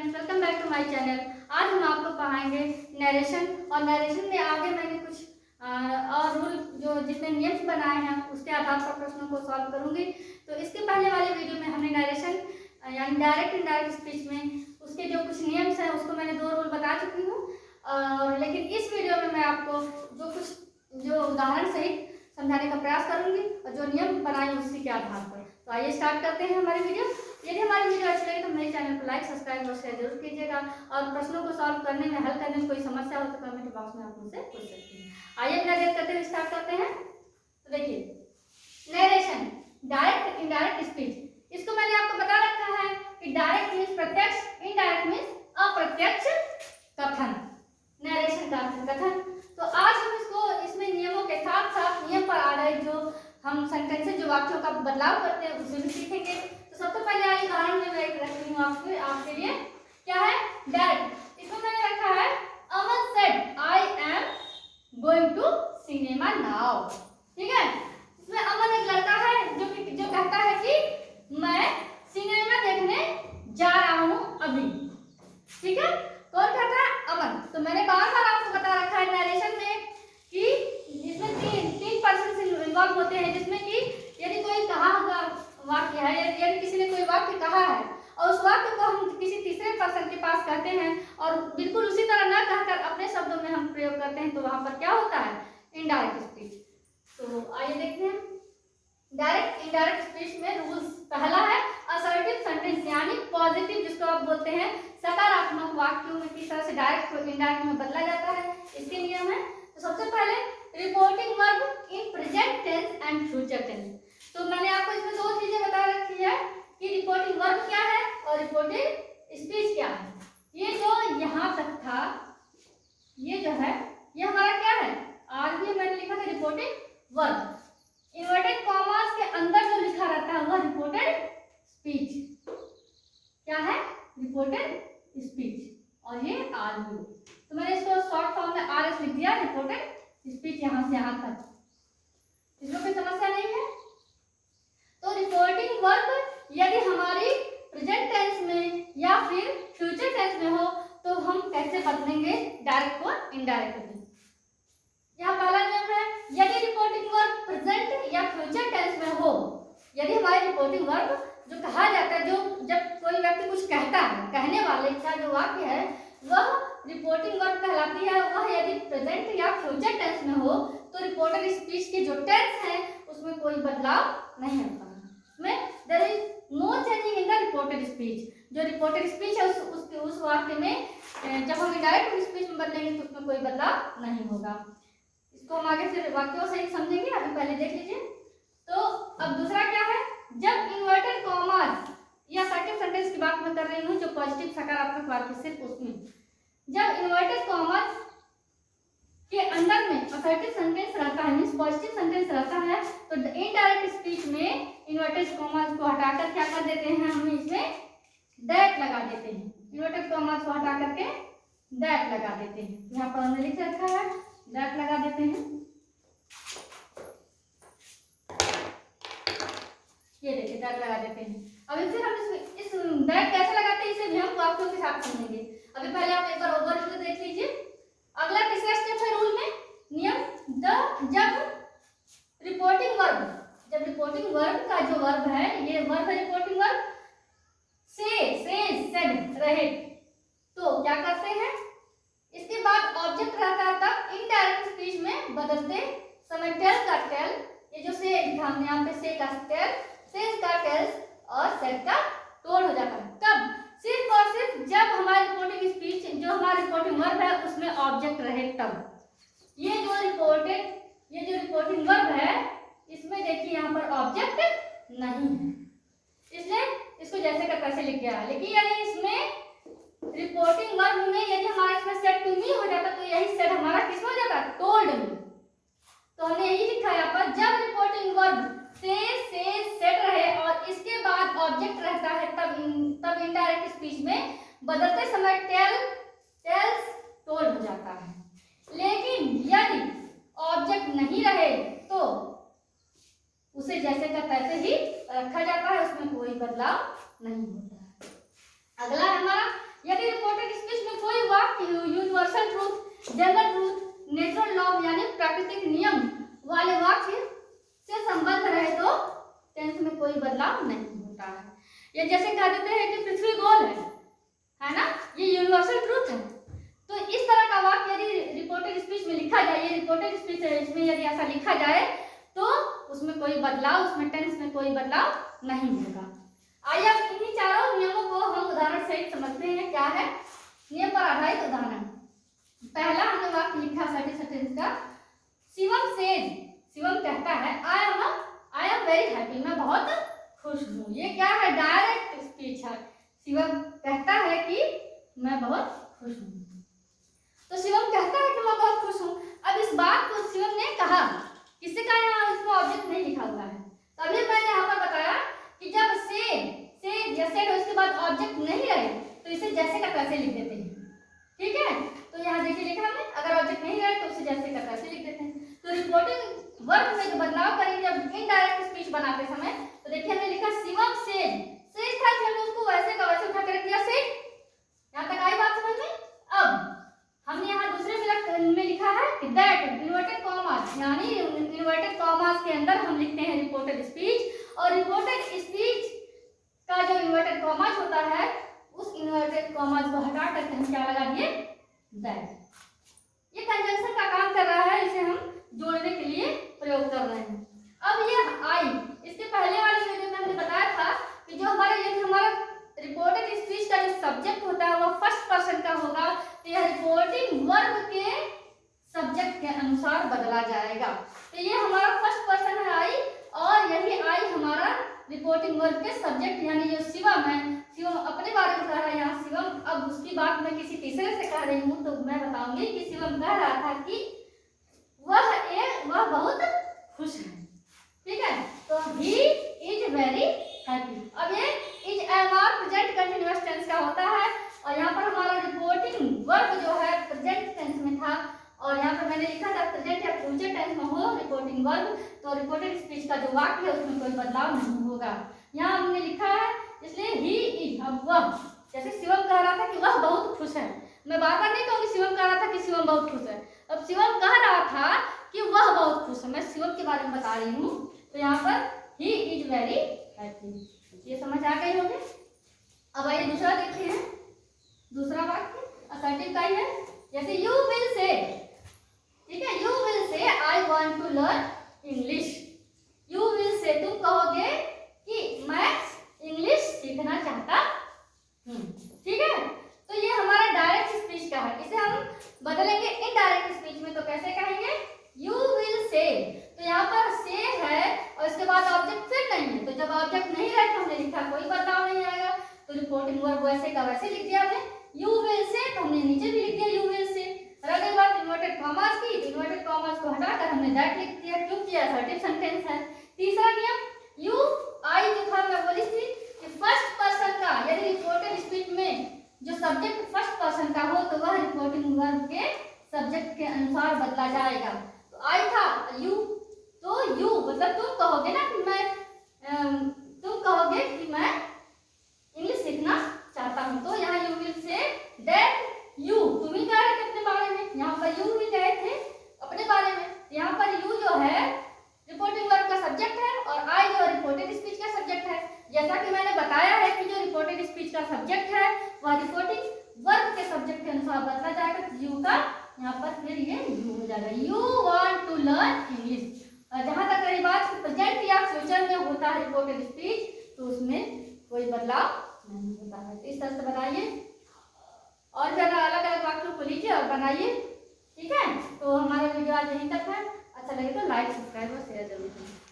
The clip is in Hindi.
Friends, welcome back to my channel. आज हम आपको पढ़ाएंगे नरेशन और नरेशन में आगे मैंने कुछ और रूल जो जितने नियम बनाए हैं उसके आधार पर प्रश्नों को सॉल्व करूंगी। तो इसके पहले वाले वीडियो में हमने नरेशन यानी डायरेक्ट इनडायरेक्ट स्पीच में उसके जो कुछ नियम्स हैं उसको मैंने 2 रूल बता चुकी हूँ। और लेकिन इस वीडियो में मैं आपको जो उदाहरण सहित समझाने का प्रयास करूंगी और जो नियम बनाए उसी के आधार पर। तो आइए स्टार्ट करते हैं हमारी वीडियो। यदि हमारी वीडियो अच्छी लगे तो मेरे चैनल को लाइक, सब्सक्राइब और शेयर जरूर कीजिएगा। और प्रश्नों को सॉल्व करने में, हल करने में कोई समस्या हो तो कमेंट बॉक्स में आप मुझसे पूछ सकते हैं। आइए बिना देर करते हुए स्टार्ट करते हैं। तो देखिए, नरेशन डायरेक्ट इनडायरेक्ट स्पीच, इसको मैंने आपको बता रखा है कि डायरेक्ट मीन्स प्रत्यक्ष, इनडायरेक्ट मीन्स अप्रत्यक्ष कथन। नरेशन का अर्थ कथन। तो आज हम इसमें नियमों के साथ साथ नियम पर आधारित जो हम सेंटेंसेस, जो वाक्यों का बदलाव करते हैं उसे भी सीखेंगे। तो सबसे पहले आइए उदाहरण में मैं एक रख रही हूँ आपके लिए। क्या है? डायरेक्ट। इसमें मैंने रखा है Aman said I am going to cinema now. ठीक है, इसमें अमन एक लड़का है जो कहता है कि मैं सिनेमा देखने जा रहा हूँ अभी। ठीक है, कौन कहता है? अमन। तो मैंने बार बार आपको बता रखा है नरेशन में कि इसमें तीन पर्सन इन्वॉल्व होते हैं, जिसमें कि यदि कोई कहा हुआ वाक्य है, यदि किसी ने कोई वाक्य कहा है और उस वाक्य को हम किसी तीसरे पर्सन के पास कहते हैं और बिल्कुल उसी तरह न कहकर अपने शब्दों में हम प्रयोग करते हैं, तो वहां पर क्या होता है? Indirect speech. तो आइए देखते हैं डायरेक्ट इनडायरेक्ट स्पीच में रूल्स। पहला है असर्टिव सेंटेंस यानी पॉजिटिव, जिसको आप बोलते हैं सकारात्मक वाक्यों में किस तरह से डायरेक्ट को इनडायरेक्ट में बदला जाता है, इसके नियम है। तो सबसे पहले reporting verb in present tense and future tense. तो मैंने आपको इसमें 2 चीजें बता रखी है कि रिपोर्टिंग वर्ब क्या है और रिपोर्टिंग स्पीच क्या है। ये जो यहाँ तक था, ये जो है ये हमारा क्या है? आज भी मैंने लिखा था रिपोर्टिंग वर्ब। इन्वर्टेड कॉमास के अंदर जो लिखा रहता है वह रिपोर्टेड स्पीच। क्या है? Reported speech. और ये आर भी, तो मैंने इसको शॉर्ट फॉर्म में आर एस लिख दिया, रिपोर्टेड स्पीच यहां से यहां तक। इसमें कोई समस्या नहीं है। तो रिपोर्टिंग वर्ब यदि हमारी प्रेजेंट टेंस में या फिर फ्यूचर टेंस में हो तो हम कैसे बदलेंगे डायरेक्ट को इनडायरेक्ट में। यहाँ पहला नियम है, यदि रिपोर्टिंग वर्ब प्रेजेंट या फ्यूचर टेंस में हो, यदि हमारी रिपोर्टिंग वर्ब जो कहा जाता है, जो जब कोई व्यक्ति कुछ कहता है, कहने वाले का जो वाक्य है वह रिपोर्टिंग वर्ब कहलाती है, वह यदि प्रेजेंट या फ्यूचर टेंस में हो तो रिपोर्टेड स्पीच के जो टेंस है उसमें कोई बदलाव नहीं होता है। उसमें there is no changing in the reported speech. जो रिपोर्टेड स्पीच है उस वाक्य में जब हम इनडायरेक्ट स्पीच में बदलेंगे तो उसमें कोई बदलाव नहीं होगा। इसको हम आगे फिर वाक्यों से ही समझेंगे, अभी पहले देख लीजिए। तो अब दूसरा क्या है? जब इन्वर्टेड कॉमास या सर्टिव सेंटेंस की बात मैं कर रही हूँ, जो पॉजिटिव सकारात्मक वाक्य सिर्फ उसमें, जब इन्वर्टेड कॉमास के अंदर में असर्टिव सेंटेंस रहता है, मींस पॉजिटिव सेंटेंस रहता है, तो इनडायरेक्ट स्पीच में इन्वर्टेड कॉमास को हटाकर क्या कर देते हैं? हम इसमें दैट लगा देते हैं। इन्वर्टेड कॉमास को हटा करके दैट लगा देते हैं। यहाँ पर हमने लिख रखा है दैट लगा देते हैं। ये देखिए दैट लगा देते हैं। अभी फिर हम इस दैट कैसे लगाते हैं इसे भी हम वाक्यों के साथ समझेंगे। अभी पहले आप एक बार ओवरव्यू देख लीजिए। अगला तीसरा स्टेप है रूल में नियम जब रिपोर्टिंग वर्ब का जो वर्ब है, ये वर्ब है रिपोर्टिंग वर्ब, से सेड रहे तो क्या करते हैं? इसके बाद ऑब्जेक्ट रहता है तब इनडायरेक्ट स्पीच में बदलते समय टेल का टेल, ये जो से हमने यहाँ पे से का टेल, सेज का टेल्स और सेड का टोल हो जाता है। कब? सिर्फ और सिर्फ जब हमारी रिपोर्टिंग स्पीच, जो हमारी रिपोर्टिंग वर्ब है उसमें ऑब्जेक्ट रहे तब। ये जो रिपोर्टिंग वर्ब है इसमें देखिए यहाँ पर ऑब्जेक्ट नहीं है, इसलिए इसको जैसे का तैसे लिख गया है। लेकिन यदि इसमें रिपोर्टिंग वर्ब में यदि हमारा इसमें सेड टू मी हो जाता तो यही सेड हमारा किस में हो जाता? टोल्ड में। तो हमने यही लिखा है यहाँ पर, जब रिपोर्टिंग वर्ब से सेड रहे और इसके बाद ऑब्जेक्ट रहता है तब इनडायरेक्ट स्पीच में बदलते समय टेल्स टोल्ड हो जाता है। लेकिन यदि ऑब्जेक्ट नहीं रहे तो उसे जैसे का तैसे ही रखा जाता है, उसमें कोई बदलाव नहीं होता है। अगला है हमारा, यदि स्पीच में यदि ऐसा लिखा जाए तो उसमें कोई बदलाव, उसमें टेंस में कोई बदलाव नहीं होगा। आइए अब इन्हीं चारों नियमों को हम उदाहरण सहित समझते हैं। क्या है नियम पर आधारित उदाहरण। पहला हमने वाक्य लिखा सेंटेंस का, शिवम सेज, शिवम कहता है आई एम वेरी हैप्पी, मैं बहुत खुश हूँ। ये क्या है डायरेक्ट स्पीच है। शिवम कहता है कि मैं बहुत खुश हूँ, तो शिवम कहता है कि मैं बहुत खुश हूँ। अब इस बात को शिवम ने कहा, किसी का यहाँ इसमें ऑब्जेक्ट नहीं लिखा हुआ है। तभी मैंने यहाँ पर बताया कि जब से या सेड उसके बाद ऑब्जेक्ट नहीं रहे तो इसे जैसे का तैसे लिख देते हैं। ठीक है, तो यहाँ देखिए लिखा हमने, अगर ऑब्जेक्ट नहीं रहे तो उसे जैसे का तैसे लिख देते हैं। तो रिपोर्टिंग वर्ब में जो बदलाव करेंगे जब इनडायरेक्ट स्पीच बनाते समय, तो देखिए हमने लिखा शिवम सेज था कि हमने उसको वैसे का वैसे उठा के रख दिया सेज। यहाँ तक आई बात समझ में। अब हमने यहाँ दूसरे में लिखा है कि दैट इन्वर्टेड कॉमास, यानी इन्वर्टेड कॉमास के अंदर हम लिखते हैं रिपोर्टेड स्पीच, और रिपोर्टेड स्पीच का जो इन्वर्टेड कॉमास होता है उस इन्वर्टेड कॉमास को हटा करके हम क्या लगा दिए दैट। ये कंजंक्शन का काम कर रहा है, इसे हम जोड़ने के लिए प्रयोग कर रहे हैं। अब ये आई, इसके पहले वाले वीडियो में हमने बताया था कि जो हमारा रिपोर्टेड स्पीच का जो सब्जेक्ट होता है वो फर्स्ट पर्सन का होगा, तो यह रिपोर्टिंग वर्ब के सब्जेक्ट के अनुसार बदला जाएगा। तो ये हमारा फर्स्ट पर्सन है आई, और यही आई हमारा रिपोर्टिंग वर्ब के सब्जेक्ट, यानी जो शिवम है, शिवम अपने बारे में कह रहा है यहाँ शिवम। अब उसकी बात मैं किसी तीसरे से कह रही हूँ, तो मैं बताऊंगी कि शिवम कह रहा था कि वह बहुत खुश है। ठीक है, तो ही इज वेरी हैप्पी। अब ये is am are present continuous tense का होता है, और यहाँ पर हमारा रिपोर्टिंग वर्ब जो है प्रेजेंट टेंस में था, और यहाँ पर मैंने लिखा था प्रेजेंट या फ्यूचर टेंस में हो रिपोर्टिंग वर्ब, तो रिपोर्टेड स्पीच का जो वाक्य है उसमें कोई बदलाव नहीं होगा। यहाँ हमने लिखा है इसलिए ही इज। अब वह, जैसे शिवम कह रहा था कि वह बहुत खुश है, मैं बार बार नहीं कहूँगी शिवम कह रहा था कि शिवम बहुत खुश है। अब शिवम कह रहा था कि वह बहुत खुश है, मैं शिवम के बारे में बता रही हूँ, तो यहाँ पर ही इज वेरी हैप्पी। ये समझ आ गई होगी। अब आइए दूसरा देखिए, दूसरा वाक्य असर्टिव का ही है। जैसे यू विल से, ठीक है, you will say I want to learn English. You will say, तुम कहोगे कि मैं इंग्लिश सीखना चाहता हूँ। ठीक है, तो ये हमारा डायरेक्ट स्पीच का है। इसे हम बदलेंगे इनडायरेक्ट स्पीच में, तो कैसे कहेंगे यू विल से, तो यहाँ पर से है और इसके बाद ऑब्जेक्ट फिर नहीं है, तो जब ऑब्जेक्ट नहीं रहे तो हमने लिखा कोई बदलाव नहीं आएगा, तो रिपोर्टिंग वर्ब वैसे का वैसे लिख दिया हमने यू विल से, तो हमने नीचे भी लिख दिया यू विल से। रह गई बात इन्वर्टेड कॉमास की, तो इन्वर्टेड कॉमास को हटाकर हमने दैट लिख दिया, क्योंकि असर्टिव सेंटेंस है। तीसरा नियम, यू आई जो था मैं बोली थी कि फर्स्ट पर्सन का, यदि रिपोर्टेड स्पीच में जो सब्जेक्ट फर्स्ट पर्सन का हो तो वह रिपोर्टिंग वर्ब के सब्जेक्ट के अनुसार बदला जाएगा। तो आई था यू, तो यू मतलब तुम कहोगे ना कि तुम कहोगे कि मैं इंग्लिश सीखना चाहता हूँ, तो यहाँ you will say that you, तुम ही कह रहे थे अपने बारे में, यहाँ पर यू भी कहे थे अपने बारे में, यहाँ पर यू जो है रिपोर्टिंग वर्ब का सब्जेक्ट है और आई जो रिपोर्टेड स्पीच का सब्जेक्ट है। जैसा कि मैंने बताया है कि जो रिपोर्टेड स्पीच का सब्जेक्ट है वह रिपोर्टिंग वर्ब के सब्जेक्ट के अनुसार बदला जाएगा, तो यू का यहाँ पर फिर ये यू हो जाएगा, you want to learn English. जहाँ तक रही बात प्रेजेंट या फ्यूचर में होता है रिपोर्टेड स्पीच, तो उसमें कोई बदलाव नहीं होता है। तो इस तरह से बनाइए और फिर अलग अलग वाक्यों को लीजिए और बनाइए। ठीक है, तो हमारा वीडियो आज यहीं तक है। अच्छा लगे तो लाइक सब्सक्राइब और शेयर जरूर करें।